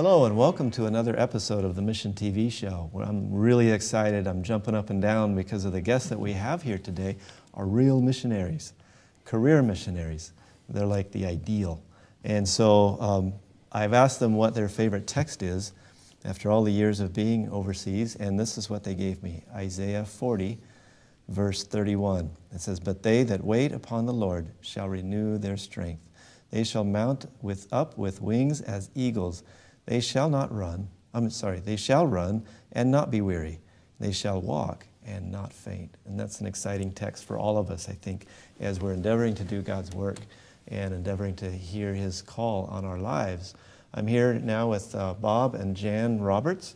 Hello and welcome to another episode of the Mission TV show, where I'm really excited. I'm jumping up and down because of the guests that we have here today are real missionaries, career missionaries. They're like the ideal. And so I've asked them what their favorite text is after all the years of being overseas, and this is what they gave me. Isaiah 40, verse 31. It says, "But they that wait upon the Lord shall renew their strength. They shall mount up with wings as eagles. They shall run and not be weary. They shall walk and not faint." And that's an exciting text for all of us, I think, as we're endeavoring to do God's work and endeavoring to hear His call on our lives. I'm here now with Bob and Jan Roberts,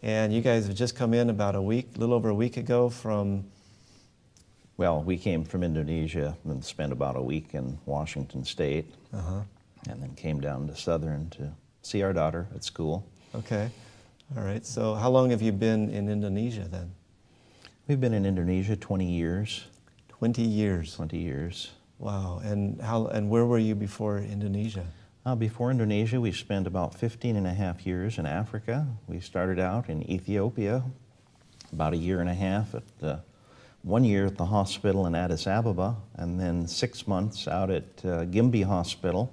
and you guys have just come in about a little over a week ago from... Well, we came from Indonesia and spent about a week in Washington State, and then came down to Southern to see our daughter at school. Okay. All right. So how long have you been in Indonesia then? We've been in Indonesia 20 years. 20 years. 20 years. Wow. And where were you before Indonesia? Before Indonesia, we spent about 15 and a half years in Africa. We started out in Ethiopia, about a year and a half, 1 year at the hospital in Addis Ababa, and then 6 months out at Gimbi Hospital.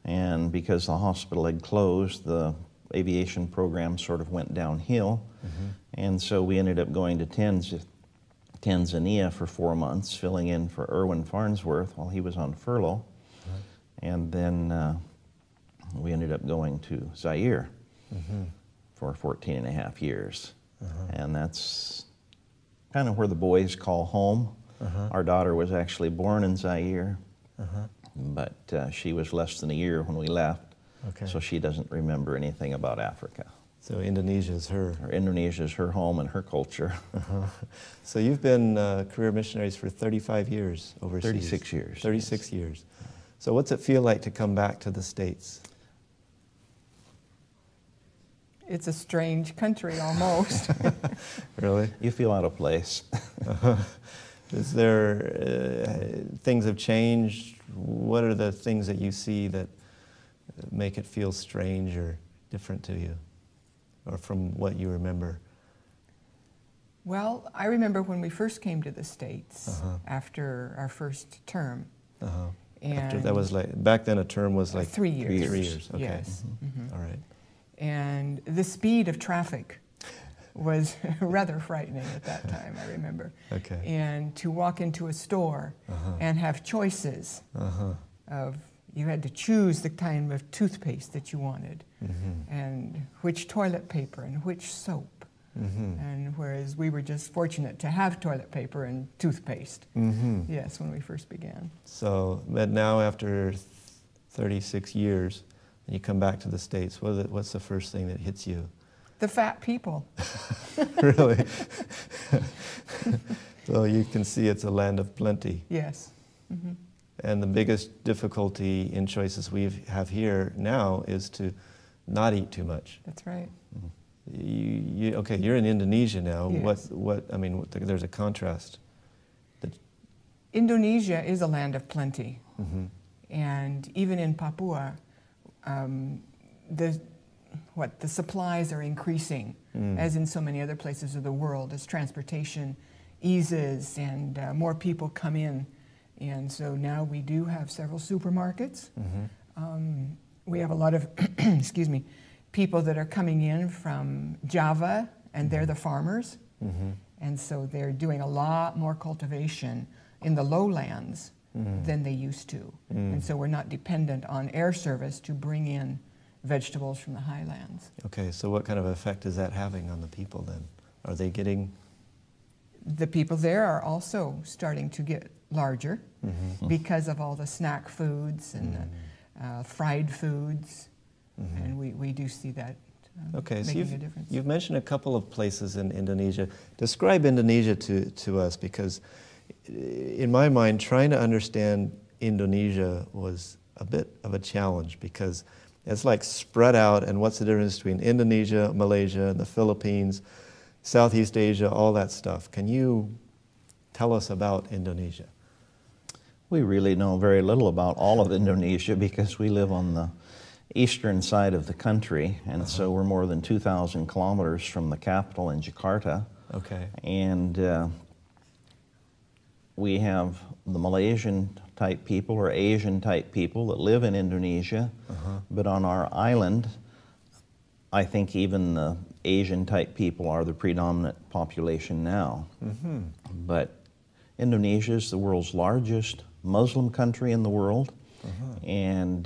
And because the hospital had closed, the aviation program sort of went downhill. And so we ended up going to Tanzania for 4 months, filling in for Erwin Farnsworth while he was on furlough. And then we ended up going to Zaire for 14 and a half years. And that's kind of where the boys call home. Our daughter was actually born in Zaire. But she was less than a year when we left, so she doesn't remember anything about Africa. So Indonesia is her. Indonesia is her home and her culture. So you've been career missionaries for 35 years overseas. 36 years. 36 years. So what's it feel like to come back to the States? It's a strange country almost. Really? You feel out of place. Is there, things have changed? What are the things that you see that make it feel strange or different to you, or from what you remember? Well, I remember when we first came to the States after our first term. And that was like, back then a term was like 3 years. 3 years, okay. Yes. All right. And the speed of traffic was rather frightening at that time, I remember. Okay. And to walk into a store and have choices of, you had to choose the kind of toothpaste that you wanted, and which toilet paper and which soap. And whereas we were just fortunate to have toilet paper and toothpaste, yes, when we first began. So, but now after 36 years, and you come back to the States, what's the first thing that hits you? The fat people. Really? So you can see it's a land of plenty. Yes. And the biggest difficulty in choices we have here now is to not eat too much. That's right. Okay, you're in Indonesia now. Yes. There's a contrast. Indonesia is a land of plenty. And even in Papua, the supplies are increasing, as in so many other places of the world, as transportation eases and more people come in. And so now we do have several supermarkets. We have a lot of, excuse me, people that are coming in from Java, and they're the farmers. And so they're doing a lot more cultivation in the lowlands than they used to. And so we're not dependent on air service to bring in vegetables from the highlands. Okay, so what kind of effect is that having on the people then? Are they getting... The people there are also starting to get larger because of all the snack foods and the fried foods, and we do see that making a difference. You've mentioned a couple of places in Indonesia. Describe Indonesia to us, because in my mind, trying to understand Indonesia was a bit of a challenge, because it's like spread out, and what's the difference between Indonesia, Malaysia, and the Philippines, Southeast Asia, all that stuff. Can you tell us about Indonesia? We really know very little about all of Indonesia because we live on the eastern side of the country, and so we're more than 2,000 kilometers from the capital in Jakarta. Okay. And we have the Malaysian-type people or Asian-type people that live in Indonesia, but on our island, I think even the Asian-type people are the predominant population now. But Indonesia is the world's largest Muslim country in the world, and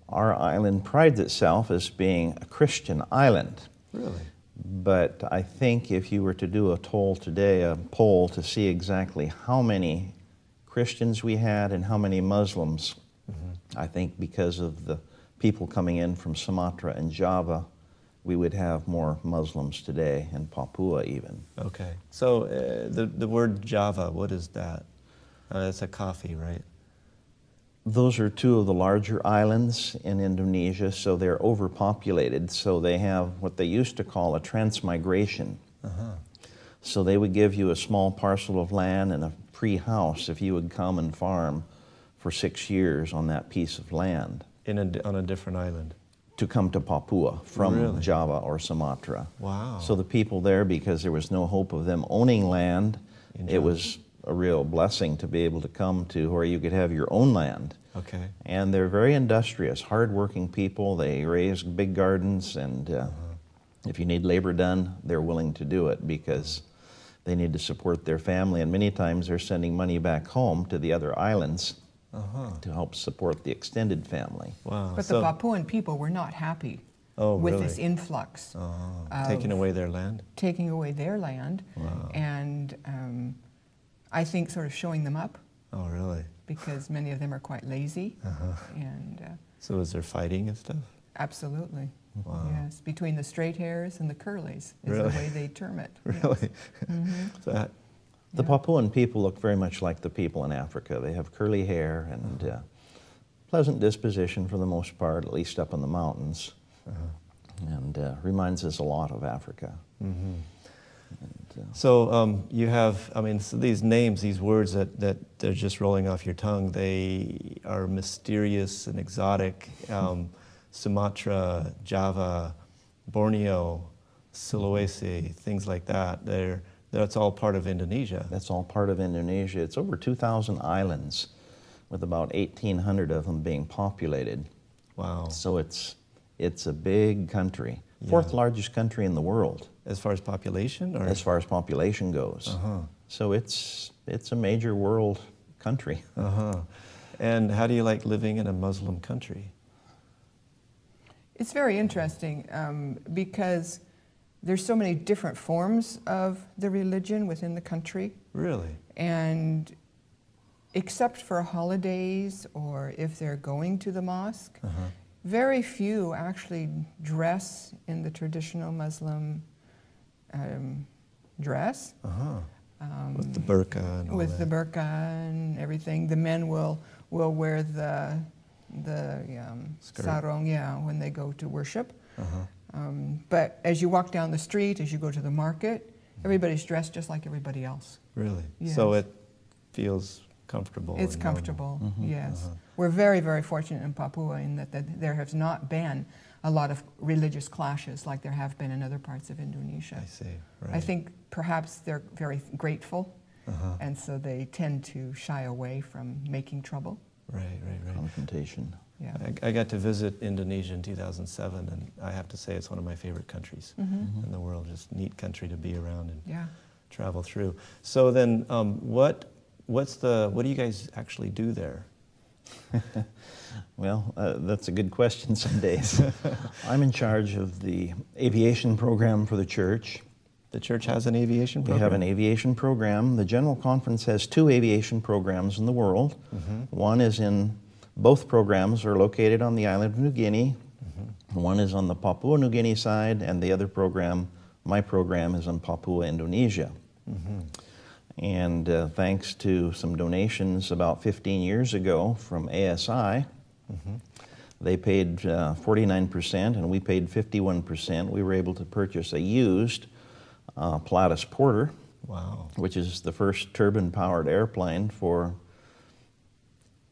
our island prides itself as being a Christian island. Really? But I think if you were to do a poll today, a poll to see exactly how many Christians we had and how many Muslims, I think because of the people coming in from Sumatra and Java, we would have more Muslims today, and Papua even. Okay. So the word Java, what is that? It's a coffee, right? Those are two of the larger islands in Indonesia, so they're overpopulated, so they have what they used to call a transmigration. So they would give you a small parcel of land and a free house if you would come and farm for 6 years on that piece of land. On a different island? To come to Papua from Really? Java or Sumatra. Wow. So the people there, because there was no hope of them owning land, it was a real blessing to be able to come to where you could have your own land. Okay. And they're very industrious, hard-working people. They raise big gardens, and if you need labor done, they're willing to do it because they need to support their family. And many times they're sending money back home to the other islands to help support the extended family. Wow. But the Papuan people were not happy with this influx. Taking away their land? Taking away their land. Wow. And I think sort of showing them up. Oh, really? Because many of them are quite lazy. And so is there fighting and stuff? absolutely. Wow. Yes, between the straight hairs and the curlies is Really? the way they term it. Really? So The Papuan people look very much like the people in Africa. They have curly hair and pleasant disposition for the most part, at least up in the mountains, and reminds us a lot of Africa. So you have, I mean, so these names, these words that they're just rolling off your tongue, they are mysterious and exotic. Sumatra, Java, Borneo, Sulawesi, things like that. That's all part of Indonesia. That's all part of Indonesia. It's over 2,000 islands, with about 1,800 of them being populated. Wow. So it's a big country. Fourth largest country in the world. As far as population? Or? As far as population goes. So it's a major world country. And how do you like living in a Muslim country? It's very interesting because there's so many different forms of the religion within the country. Really? And except for holidays or if they're going to the mosque, very few actually dress in the traditional Muslim dress. With the burqa and all With that. the burqa and everything. The men will wear the Skirt. sarong, when they go to worship. But as you walk down the street, as you go to the market, everybody's dressed just like everybody else. Really? Yes. So it feels comfortable? It's and normal. comfortable, yes. We're very, very fortunate in Papua in that there has not been a lot of religious clashes like there have been in other parts of Indonesia. I see, right. I think perhaps they're very grateful, and so they tend to shy away from making trouble. Right. Confrontation. Yeah. I got to visit Indonesia in 2007, and I have to say it's one of my favorite countries in the world. Just neat country to be around and travel through. So then, what do you guys actually do there? Well, that's a good question some days. I'm in charge of the aviation program for the church. The church has an aviation program? We have an aviation program. The General Conference has 2 aviation programs in the world. One is both programs are located on the island of New Guinea. One is on the Papua New Guinea side, and the other program, my program, is on Papua, Indonesia. And thanks to some donations about 15 years ago from ASI, they paid 49% and we paid 51%. We were able to purchase a used Pilatus Porter, which is the first turbine-powered airplane for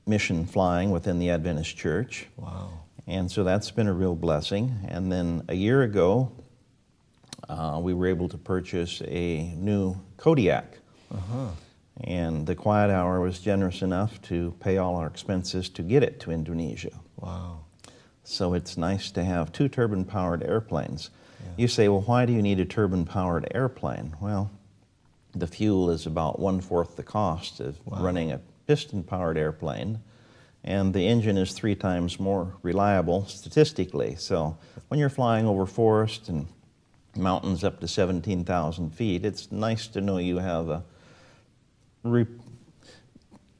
mission flying within the Adventist Church. Wow. And so that's been a real blessing. And then a year ago, we were able to purchase a new Kodiak. And the Quiet Hour was generous enough to pay all our expenses to get it to Indonesia. Wow. So it's nice to have 2 turbine-powered airplanes. Yeah. You say, well, why do you need a turbine-powered airplane? Well, the fuel is about 1/4 the cost of running a piston-powered airplane, and the engine is 3 times more reliable statistically. So when you're flying over forest and mountains up to 17,000 feet, it's nice to know you have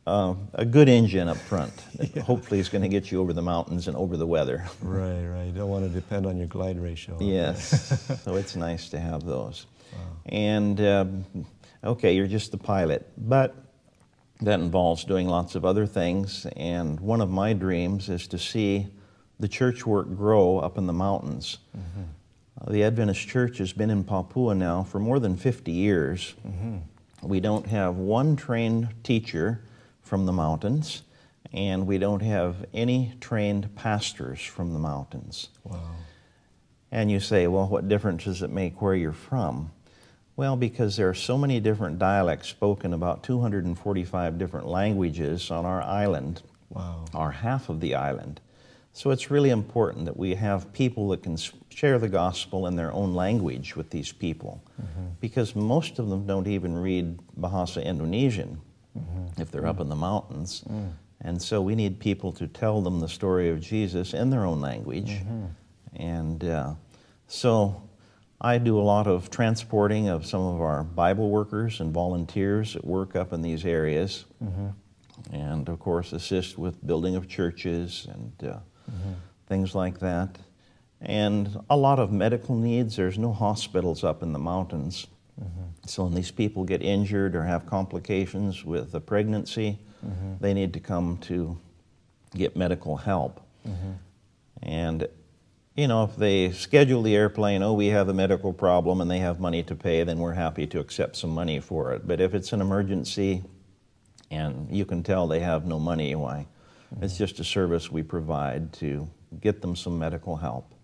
a good engine up front that hopefully is going to get you over the mountains and over the weather. Right, right. You don't want to depend on your glide ratio. Yes, so it's nice to have those. And, okay, you're just the pilot, but that involves doing lots of other things, and one of my dreams is to see the church work grow up in the mountains. The Adventist Church has been in Papua now for more than 50 years. We don't have one trained teacher from the mountains, and we don't have any trained pastors from the mountains. Wow. And you say, well, what difference does it make where you're from? Well, because there are so many different dialects spoken, about 245 different languages on our island, our half of the island. So it's really important that we have people that can share the gospel in their own language with these people, because most of them don't even read Bahasa Indonesian if they're up in the mountains. And so we need people to tell them the story of Jesus in their own language. And so I do a lot of transporting of some of our Bible workers and volunteers that work up in these areas, and of course assist with building of churches and things like that. And a lot of medical needs. There's no hospitals up in the mountains. So when these people get injured or have complications with a pregnancy, they need to come to get medical help. And you know, if they schedule the airplane, oh, we have a medical problem, and they have money to pay, then we're happy to accept some money for it. But if it's an emergency and you can tell they have no money, why? It's just a service we provide to get them some medical help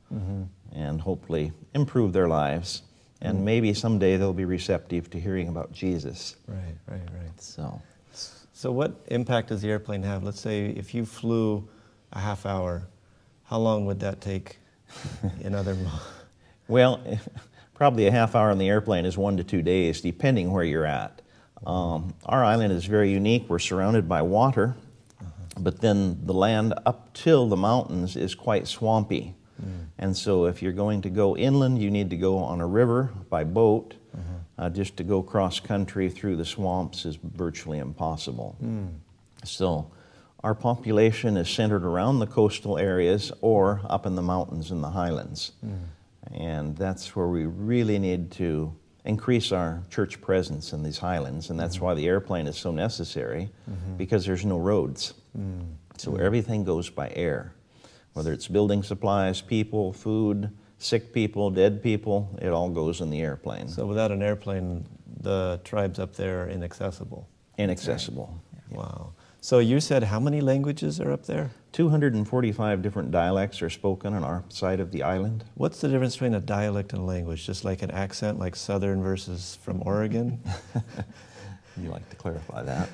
and hopefully improve their lives. And maybe someday they'll be receptive to hearing about Jesus. Right, right, right. So what impact does the airplane have? Let's say if you flew a half hour, how long would that take in other... Well, probably a half hour on the airplane is 1 to 2 days, depending where you're at. Our island is very unique. We're surrounded by water, but then the land up till the mountains is quite swampy. And so if you're going to go inland, you need to go on a river by boat. Just to go cross country through the swamps is virtually impossible. So our population is centered around the coastal areas or up in the mountains in the highlands. And that's where we really need to increase our church presence in these highlands, and that's why the airplane is so necessary, because there's no roads. So everything goes by air. Whether it's building supplies, people, food, sick people, dead people, it all goes in the airplane. So without an airplane, the tribes up there are inaccessible? Inaccessible. Right. Wow. So you said how many languages are up there? 245 different dialects are spoken on our side of the island. What's the difference between a dialect and a language? Just like an accent, like Southern versus from Oregon? You like to clarify that?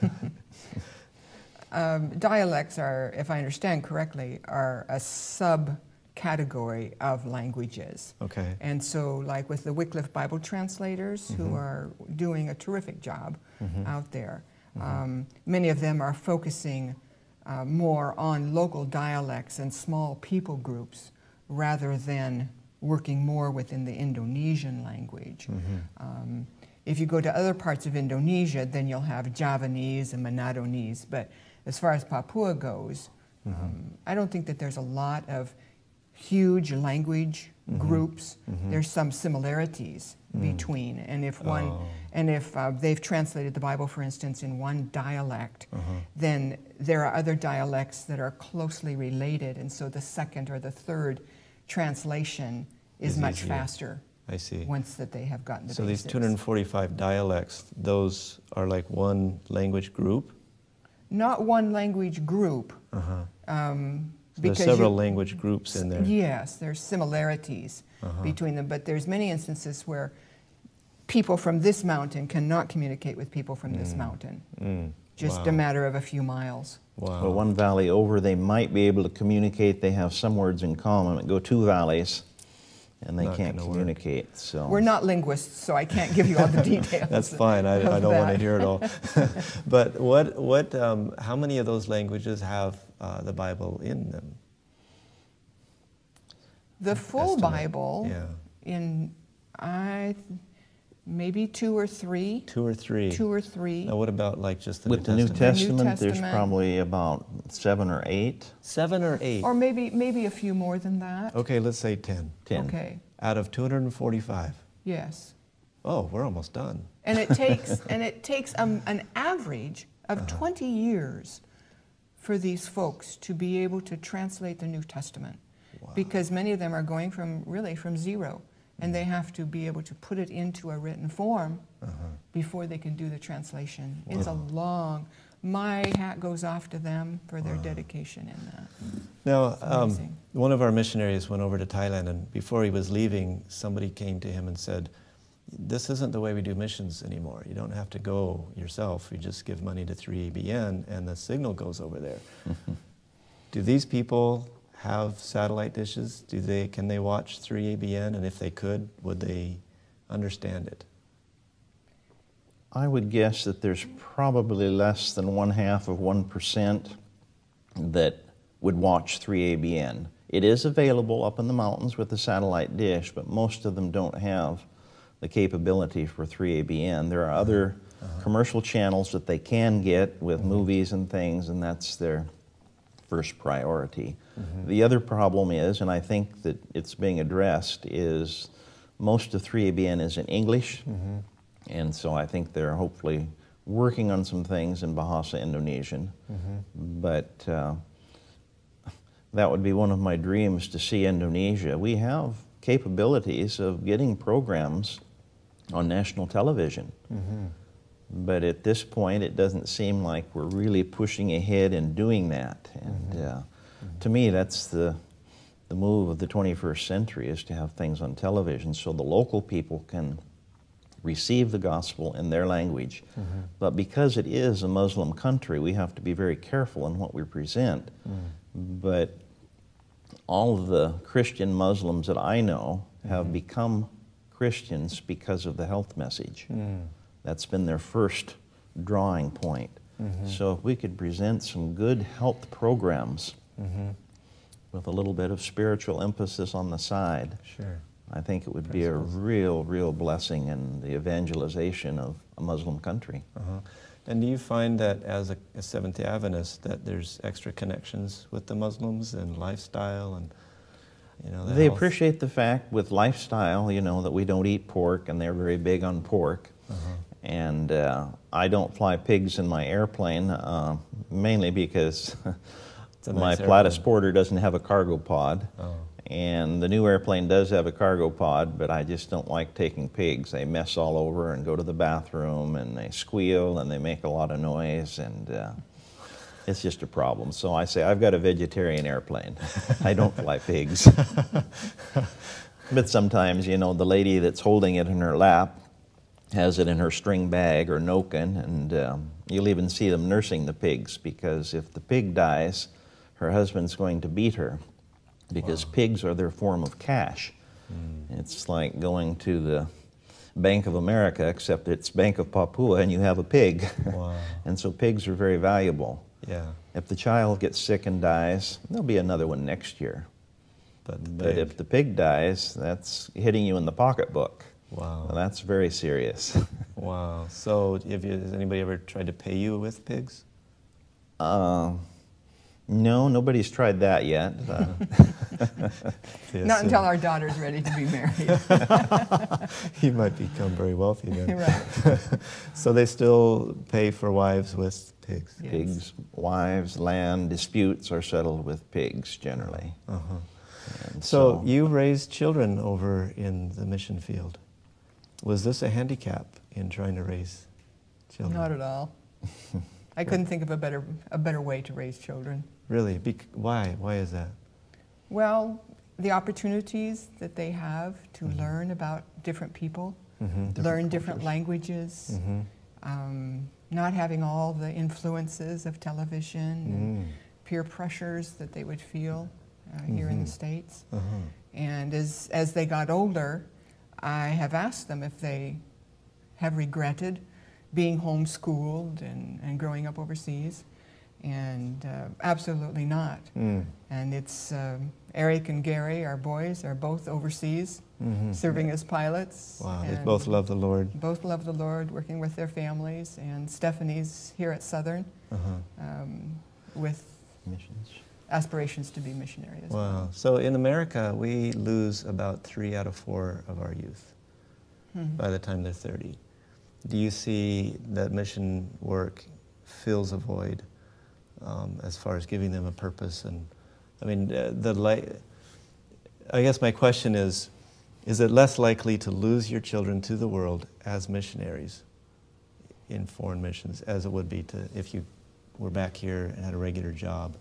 Dialects are, if I understand correctly, are a subcategory of languages. Okay. And so, like with the Wycliffe Bible translators, who are doing a terrific job out there, many of them are focusing more on local dialects and small people groups rather than working more within the Indonesian language. If you go to other parts of Indonesia, then you'll have Javanese and Manadonese, but as far as Papua goes, I don't think that there's a lot of huge language groups. There's some similarities between, and if one, and if they've translated the Bible, for instance, in one dialect, then there are other dialects that are closely related, and so the second or the third translation is much easier. faster. I see. Once that they have gotten the So basics. these 245 dialects, those are like one language group? Not one language group. There's several language groups in there. Yes, there's similarities between them, but there's many instances where people from this mountain cannot communicate with people from this mountain. Just a matter of a few miles. Wow. Well, one valley over, they might be able to communicate. They have some words in common. Go 2 valleys, and they can't communicate. So we're not linguists, so I can't give you all the details. That's fine. I don't want to hear it all. But how many of those languages have the Bible in them? The full Bible, yeah. Maybe 2 or 3. 2 or 3. 2 or 3. Now, what about like just the with New the New Testament? Testament, there's probably about 7 or 8. 7 or 8. Or maybe a few more than that. Okay, let's say 10. 10. Okay. Out of 245. Yes. Oh, we're almost done. And it takes an average of 20 years for these folks to be able to translate the New Testament, because many of them are going from zero. And they have to be able to put it into a written form before they can do the translation. It's a long, my hat goes off to them for their dedication in that. Now, one of our missionaries went over to Thailand, and before he was leaving, somebody came to him and said, this isn't the way we do missions anymore. You don't have to go yourself. You just give money to 3ABN, and the signal goes over there. Do these people have satellite dishes? Can they watch 3ABN? And if they could, would they understand it? I would guess that there's probably less than 0.5% that would watch 3ABN. It is available up in the mountains with the satellite dish, but most of them don't have the capability for 3ABN. There are other commercial channels that they can get with movies and things, and that's their first priority. The other problem is, and I think that it's being addressed, is most of 3ABN is in English, and so I think they're hopefully working on some things in Bahasa Indonesian, but that would be one of my dreams, to see Indonesia. We have capabilities of getting programs on national television. But at this point, it doesn't seem like we're really pushing ahead and doing that. And to me, that's the move of the 21st century, is to have things on television so the local people can receive the gospel in their language. But because it is a Muslim country, we have to be very careful in what we present. But all of the Christian Muslims that I know have become Christians because of the health message. That's been their first drawing point. So if we could present some good health programs with a little bit of spiritual emphasis on the side, I think it would be a real blessing in the evangelization of a Muslim country. And do you find that as a Seventh-day Adventist that there's extra connections with the Muslims and lifestyle and they appreciate the fact with lifestyle, that we don't eat pork, and they're very big on pork. And I don't fly pigs in my airplane, mainly because my Pilatus Porter doesn't have a cargo pod. And the new airplane does have a cargo pod, but I just don't like taking pigs. They mess all over and go to the bathroom, and they squeal, and they make a lot of noise, and it's just a problem. So I say, I've got a vegetarian airplane. I don't fly pigs. But sometimes, the lady that's holding it in her lap has it in her string bag or noken, and you'll even see them nursing the pigs, because if the pig dies, her husband's going to beat her, because pigs are their form of cash. It's like going to the Bank of America, except it's Bank of Papua and you have a pig. And so pigs are very valuable. If the child gets sick and dies, there'll be another one next year. But if the pig dies, that's hitting you in the pocketbook. Well, that's very serious. So has anybody ever tried to pay you with pigs? No, nobody's tried that yet. Not until our daughter's ready to be married. You might become very wealthy then. Right. So they still pay for wives with pigs? Yes. Pigs, wives, land disputes are settled with pigs generally. So you raised children over in the mission field. Was this a handicap in trying to raise children? Not at all. I couldn't think of a better way to raise children. Really? Why? Why is that? Well, the opportunities that they have to learn about different people, learn different languages, not having all the influences of television and peer pressures that they would feel here in the States. And as they got older, I have asked them if they have regretted being homeschooled and growing up overseas, and absolutely not. And it's Eric and Gary, our boys, are both overseas, serving as pilots. Wow, they both love the Lord. Both love the Lord, working with their families, and Stephanie's here at Southern with Missions. aspirations to be missionary as well. Wow. So in America, we lose about 3 out of 4 of our youth by the time they're 30. Do you see that mission work fills a void as far as giving them a purpose? And I mean, I guess my question is it less likely to lose your children to the world as missionaries in foreign missions as it would be to if you were back here and had a regular job?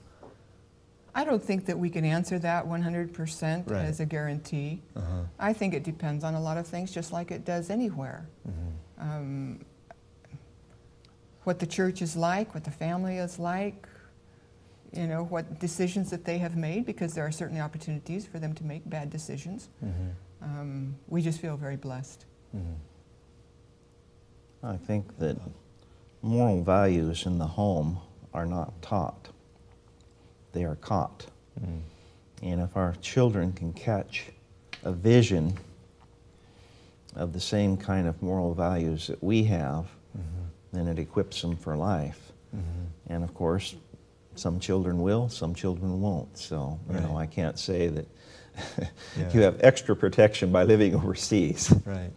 I don't think that we can answer that 100% Right. as a guarantee. I think it depends on a lot of things, just like it does anywhere. What the church is like, what the family is like, you know, what decisions that they have made, because there are certainly opportunities for them to make bad decisions. We just feel very blessed. I think that moral values in the home are not taught. They are caught. And if our children can catch a vision of the same kind of moral values that we have, then it equips them for life. And of course, some children will, some children won't. So, you know, I can't say that you have extra protection by living overseas. Right.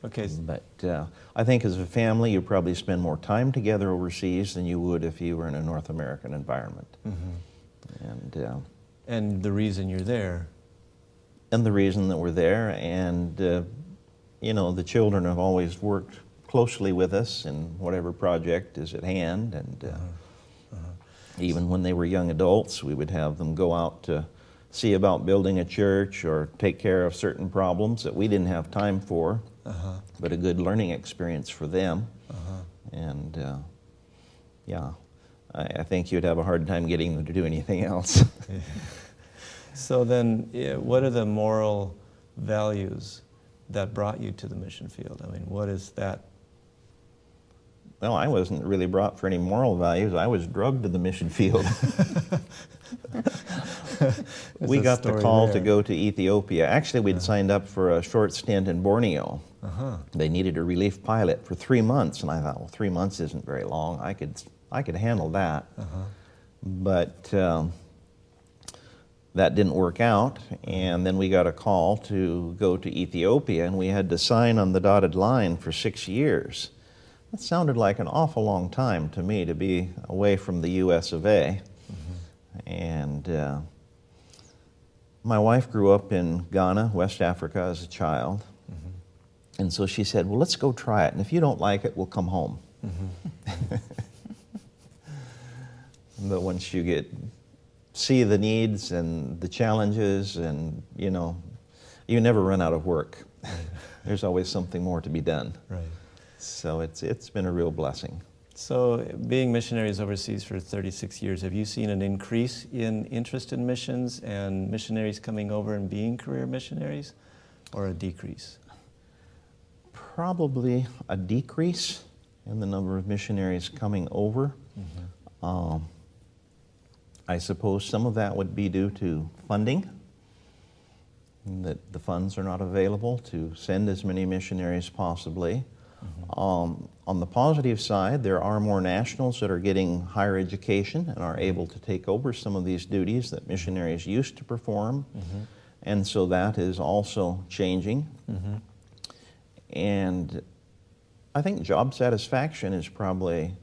Okay. But I think as a family, you probably spend more time together overseas than you would if you were in a North American environment. And the reason you're there. And the reason that we're there, and you know, the children have always worked closely with us in whatever project is at hand, and even when they were young adults, we would have them go out to see about building a church or take care of certain problems that we didn't have time for, but a good learning experience for them. And yeah, I think you'd have a hard time getting them to do anything else. So then, what are the moral values that brought you to the mission field? I mean, what is that? Well, I wasn't really brought for any moral values. I was drugged to the mission field. We got the call to go to Ethiopia. Actually, we'd signed up for a short stint in Borneo. They needed a relief pilot for 3 months, and I thought, well, 3 months isn't very long. I could handle that. But that didn't work out, and then we got a call to go to Ethiopia, and we had to sign on the dotted line for 6 years. That sounded like an awful long time to me to be away from the US of A. And my wife grew up in Ghana, West Africa, as a child. And so she said, well, let's go try it, and if you don't like it, we'll come home. But once you see the needs and the challenges, and you know, you never run out of work. There's always something more to be done. Right. So it's been a real blessing. So being missionaries overseas for 36 years, have you seen an increase in interest in missions and missionaries coming over and being career missionaries, or a decrease? Probably a decrease in the number of missionaries coming over. I suppose some of that would be due to funding, that the funds are not available to send as many missionaries possibly. On the positive side, there are more nationals that are getting higher education and are able to take over some of these duties that missionaries used to perform. And so that is also changing. And I think job satisfaction is probably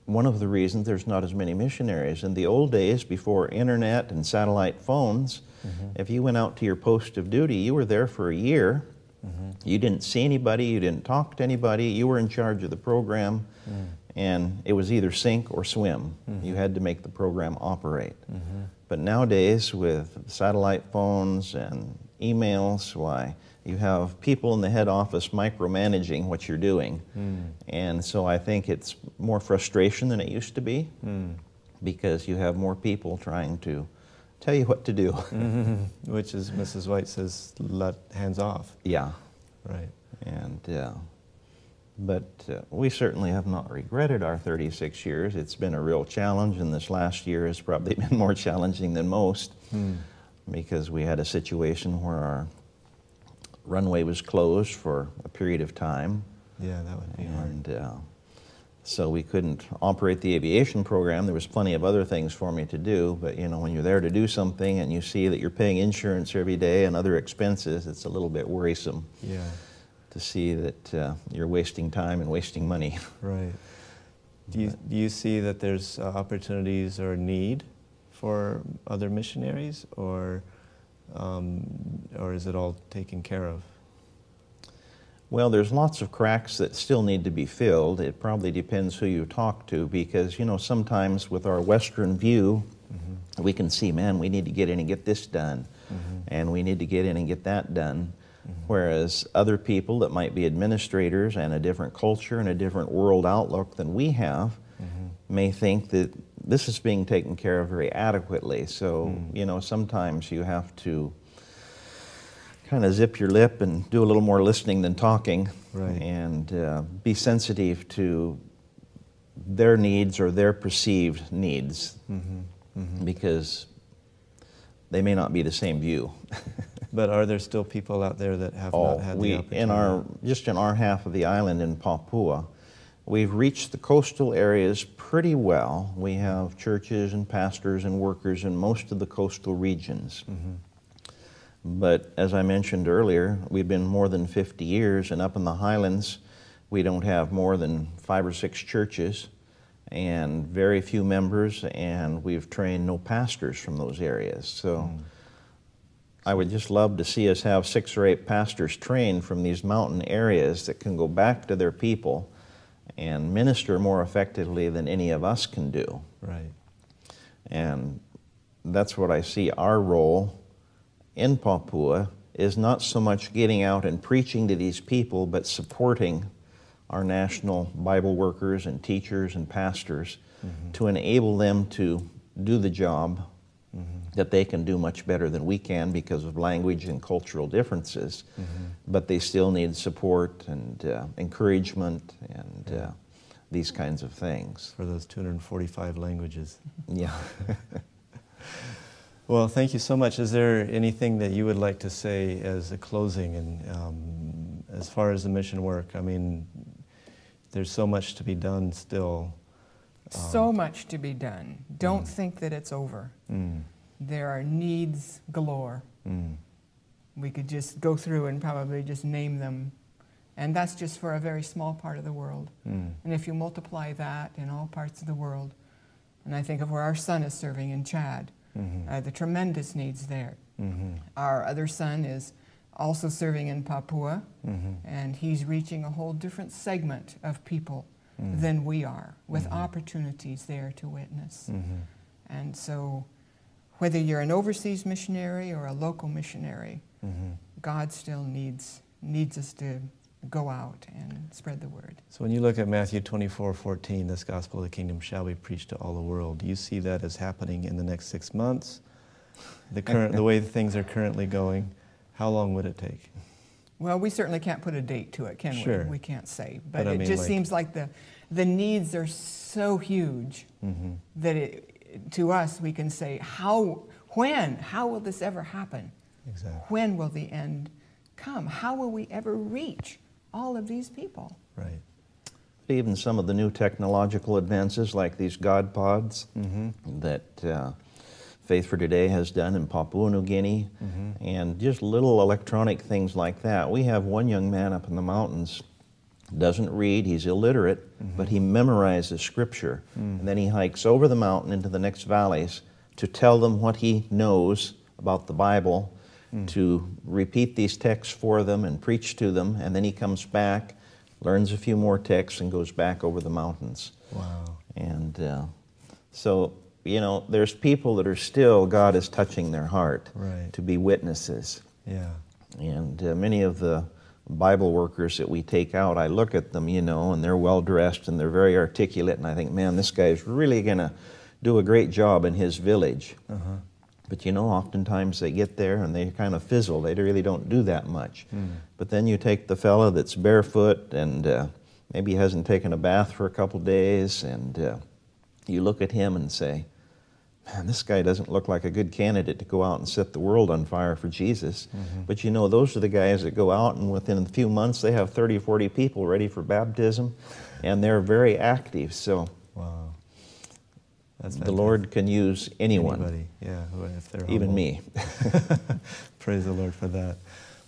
one of the reasons there's not as many missionaries. In the old days, before internet and satellite phones, if you went out to your post of duty, you were there for a year. You didn't see anybody, you didn't talk to anybody, you were in charge of the program, and it was either sink or swim. You had to make the program operate. But nowadays, with satellite phones and emails, why, you have people in the head office micromanaging what you're doing. And so I think it's more frustration than it used to be, because you have more people trying to tell you what to do. Which is, Mrs. White says, let hands off. Yeah. Right. And but we certainly have not regretted our 36 years. It's been a real challenge, and this last year has probably been more challenging than most, because we had a situation where our runway was closed for a period of time. Yeah, that would be hard. And so we couldn't operate the aviation program. There was plenty of other things for me to do, but you know, when you're there to do something and you see that you're paying insurance every day and other expenses, it's a little bit worrisome. Yeah. To see that you're wasting time and wasting money. Right. Do you see that there's opportunities or need for other missionaries, or is it all taken care of? Well, there's lots of cracks that still need to be filled. It probably depends who you talk to, because, you know, sometimes with our Western view, we can see, man, we need to get in and get this done, and we need to get in and get that done. Whereas other people that might be administrators and a different culture and a different world outlook than we have may think that this is being taken care of very adequately. So, you know, sometimes you have to kind of zip your lip and do a little more listening than talking, right. And be sensitive to their needs or their perceived needs, because they may not be the same view. But are there still people out there that have not had the opportunity? Just in our half of the island in Papua, we've reached the coastal areas pretty well. We have churches and pastors and workers in most of the coastal regions. But as I mentioned earlier, we've been more than 50 years, and up in the highlands, we don't have more than 5 or 6 churches and very few members, and we've trained no pastors from those areas. So I would just love to see us have 6 or 8 pastors trained from these mountain areas that can go back to their people and minister more effectively than any of us can do. Right. And that's what I see our role in Papua is, not so much getting out and preaching to these people, but supporting our national Bible workers and teachers and pastors to enable them to do the job that they can do much better than we can because of language and cultural differences, but they still need support and encouragement and these kinds of things. For those 245 languages. Yeah. Well, thank you so much. Is there anything that you would like to say as a closing, and as far as the mission work? I mean, there's so much to be done still. So much to be done. Don't think that it's over. There are needs galore. We could just go through and probably just name them. And that's just for a very small part of the world. And if you multiply that in all parts of the world, and I think of where our son is serving in Chad, the tremendous needs there. Our other son is also serving in Papua, and he's reaching a whole different segment of people than we are, with opportunities there to witness. And so whether you're an overseas missionary or a local missionary, God still needs us to go out and spread the word. So when you look at Matthew 24:14, this gospel of the kingdom shall be preached to all the world, do you see that as happening in the next 6 months? The way things are currently going, how long would it take? Well, we certainly can't put a date to it, can Sure. we? We can't say. But I it mean, just like, seems like the needs are so huge that to us we can say, how will this ever happen? Exactly. When will the end come? How will we ever reach all of these people? Right. Even some of the new technological advances like these God pods that Faith for Today has done in Papua New Guinea, and just little electronic things like that. We have one young man up in the mountains, doesn't read, he's illiterate, but he memorizes Scripture. And then he hikes over the mountain into the next valleys to tell them what he knows about the Bible, to repeat these texts for them and preach to them, and then he comes back, learns a few more texts, and goes back over the mountains. Wow. And so, you know, there's people that are still, God is touching their heart Right. to be witnesses. Yeah. And many of the Bible workers that we take out, I look at them, you know, and they're well dressed and they're very articulate, and I think, man, this guy's really going to do a great job in his village. Uh-huh. But you know, oftentimes they get there and they kind of fizzle. They really don't do that much. But then you take the fella that's barefoot and maybe hasn't taken a bath for a couple days, and you look at him and say, man, this guy doesn't look like a good candidate to go out and set the world on fire for Jesus. But you know, those are the guys that go out and within a few months they have 30 or 40 people ready for baptism, and they're very active. So Wow. That's the Lord can use anyone. Anybody, yeah, if they're Even humble. me. Praise the Lord for that.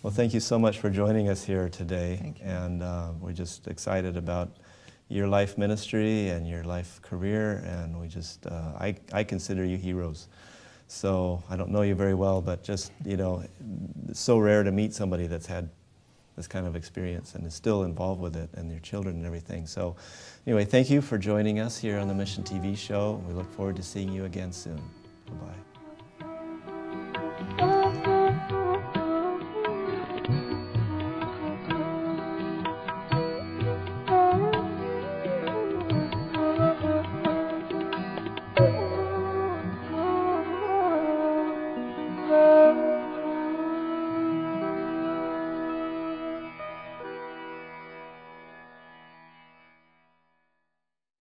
Well, thank you so much for joining us here today. Thank you. And we're just excited about your life ministry and your life career, and we just, I consider you heroes. So I don't know you very well, but just, you know, it's so rare to meet somebody that's had this kind of experience and is still involved with it, and their children and everything. So anyway, thank you for joining us here on the Mission TV show. We look forward to seeing you again soon. Bye-bye.